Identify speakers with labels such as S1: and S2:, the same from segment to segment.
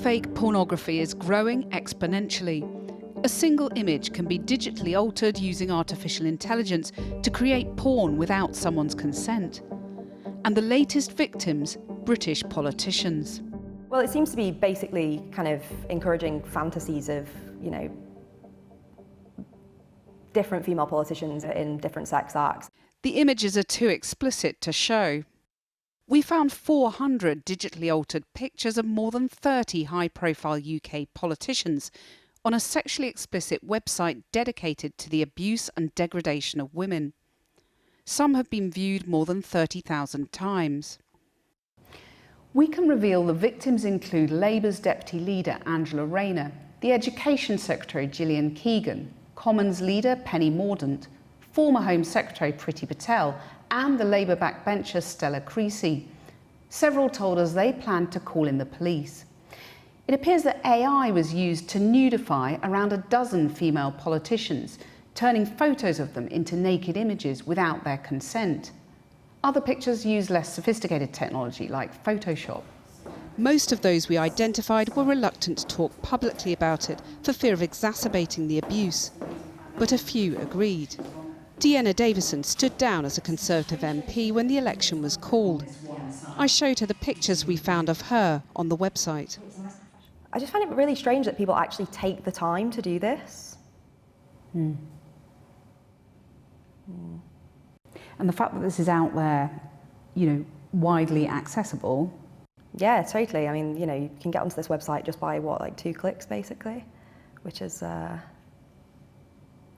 S1: Deepfake pornography is growing exponentially. A single image can be digitally altered using artificial intelligence to create porn without someone's consent. And the latest victims, British politicians.
S2: Well, it seems to be basically kind of encouraging fantasies of, different female politicians in different sex acts.
S1: The images are too explicit to show. We found 400 digitally altered pictures of more than 30 high-profile UK politicians on a sexually explicit website dedicated to the abuse and degradation of women. Some have been viewed more than 30,000 times. We can reveal the victims include Labour's Deputy Leader Angela Rayner, the Education Secretary Gillian Keegan, Commons Leader Penny Mordaunt, former Home Secretary Priti Patel and the Labour backbencher Stella Creasy. Several told us they planned to call in the police. It appears that AI was used to nudify around a dozen female politicians, turning photos of them into naked images without their consent. Other pictures use less sophisticated technology like Photoshop. Most of those we identified were reluctant to talk publicly about it for fear of exacerbating the abuse. But a few agreed. Deana Davison stood down as a Conservative MP when the election was called. I showed her the pictures we found of her on the website.
S2: I just find it really strange that people actually take the time to do this.
S3: And the fact that this is out there, widely accessible.
S2: Yeah, totally. I mean, you can get onto this website just by, 2 clicks, basically, which is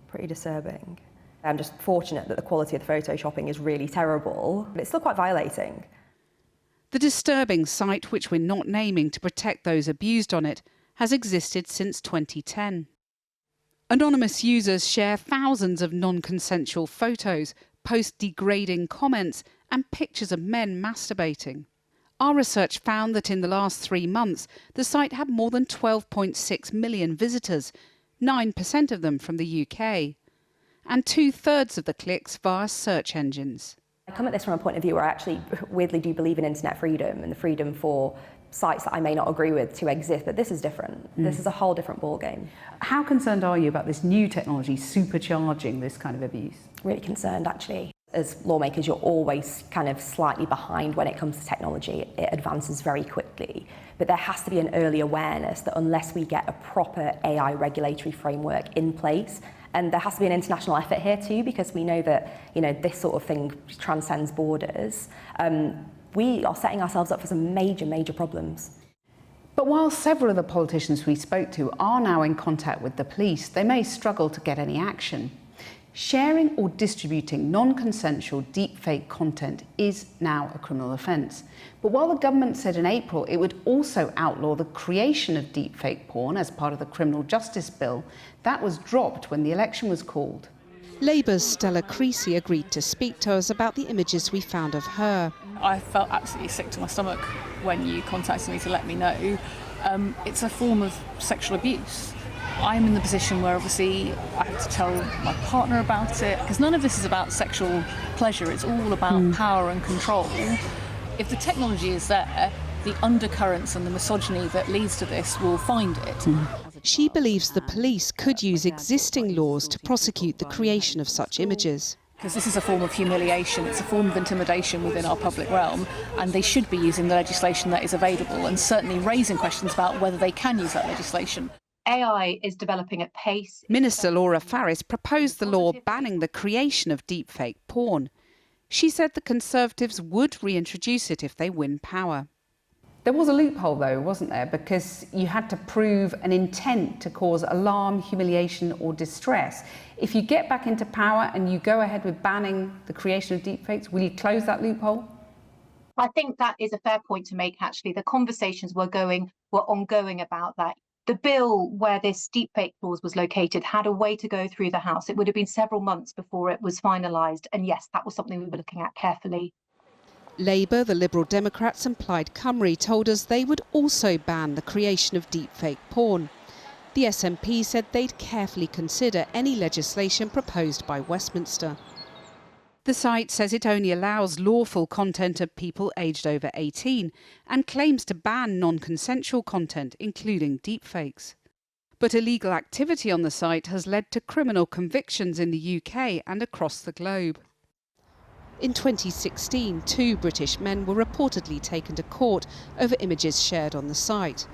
S2: pretty disturbing. I'm just fortunate that the quality of the photoshopping is really terrible, but it's still quite violating.
S1: The disturbing site, which we're not naming to protect those abused on it, has existed since 2010. Anonymous users share thousands of non-consensual photos, post degrading comments and pictures of men masturbating. Our research found that in the last 3 months, the site had more than 12.6 million visitors, 9% of them from the UK, and 2/3 of the clicks via search engines.
S2: I come at this from a point of view where I actually weirdly do believe in internet freedom and the freedom for sites that I may not agree with to exist, but this is different. This is a whole different ballgame.
S3: How concerned are you about this new technology supercharging this kind of abuse?
S2: Really concerned, actually. As lawmakers, you're always kind of slightly behind when it comes to technology. It advances very quickly. But there has to be an early awareness that unless we get a proper AI regulatory framework in place, and there has to be an international effort here too, because we know that this sort of thing transcends borders, we are setting ourselves up for some major, major problems.
S3: But while several of the politicians we spoke to are now in contact with the police, they may struggle to get any action. Sharing or distributing non-consensual deepfake content is now a criminal offence. But while the government said in April it would also outlaw the creation of deepfake porn as part of the criminal justice bill, that was dropped when the election was called.
S1: Labour's Stella Creasy agreed to speak to us about the images we found of her.
S4: I felt absolutely sick to my stomach when you contacted me to let me know. It's a form of sexual abuse. I'm in the position where obviously I have to tell my partner about it, because none of this is about sexual pleasure, it's all about power and control. If the technology is there, the undercurrents and the misogyny that leads to this will find it.
S1: She believes the police could use existing laws to prosecute the creation of such images.
S4: Because this is a form of humiliation, it's a form of intimidation within our public realm, and they should be using the legislation that is available and certainly raising questions about whether they can use that legislation.
S5: AI is developing at pace.
S1: Minister Laura Farris proposed the law banning the creation of deepfake porn. She said the Conservatives would reintroduce it if they win power.
S3: There was a loophole though, wasn't there? Because you had to prove an intent to cause alarm, humiliation or distress. If you get back into power and you go ahead with banning the creation of deepfakes, will you close that loophole?
S5: I think that is a fair point to make, actually. The conversations were ongoing about that. The bill where this deepfake clause was located had a way to go through the House. It would have been several months before it was finalised. And yes, that was something we were looking at carefully.
S1: Labour, the Liberal Democrats and Plaid Cymru told us they would also ban the creation of deepfake porn. The SNP said they'd carefully consider any legislation proposed by Westminster. The site says it only allows lawful content of people aged over 18 and claims to ban non-consensual content, including deepfakes. But illegal activity on the site has led to criminal convictions in the UK and across the globe. In 2016, 2 British men were reportedly taken to court over images shared on the site.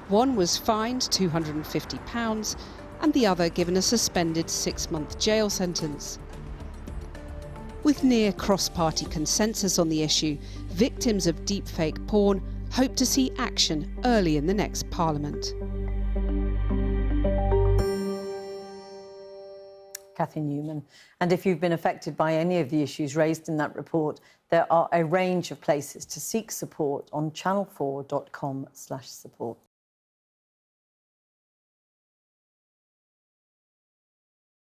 S1: One was fined £250 and the other given a suspended 6-month jail sentence. With near cross-party consensus on the issue, victims of deepfake porn hope to see action early in the next Parliament.
S6: Cathy Newman. And if you've been affected by any of the issues raised in that report, there are a range of places to seek support on channel4.com/support.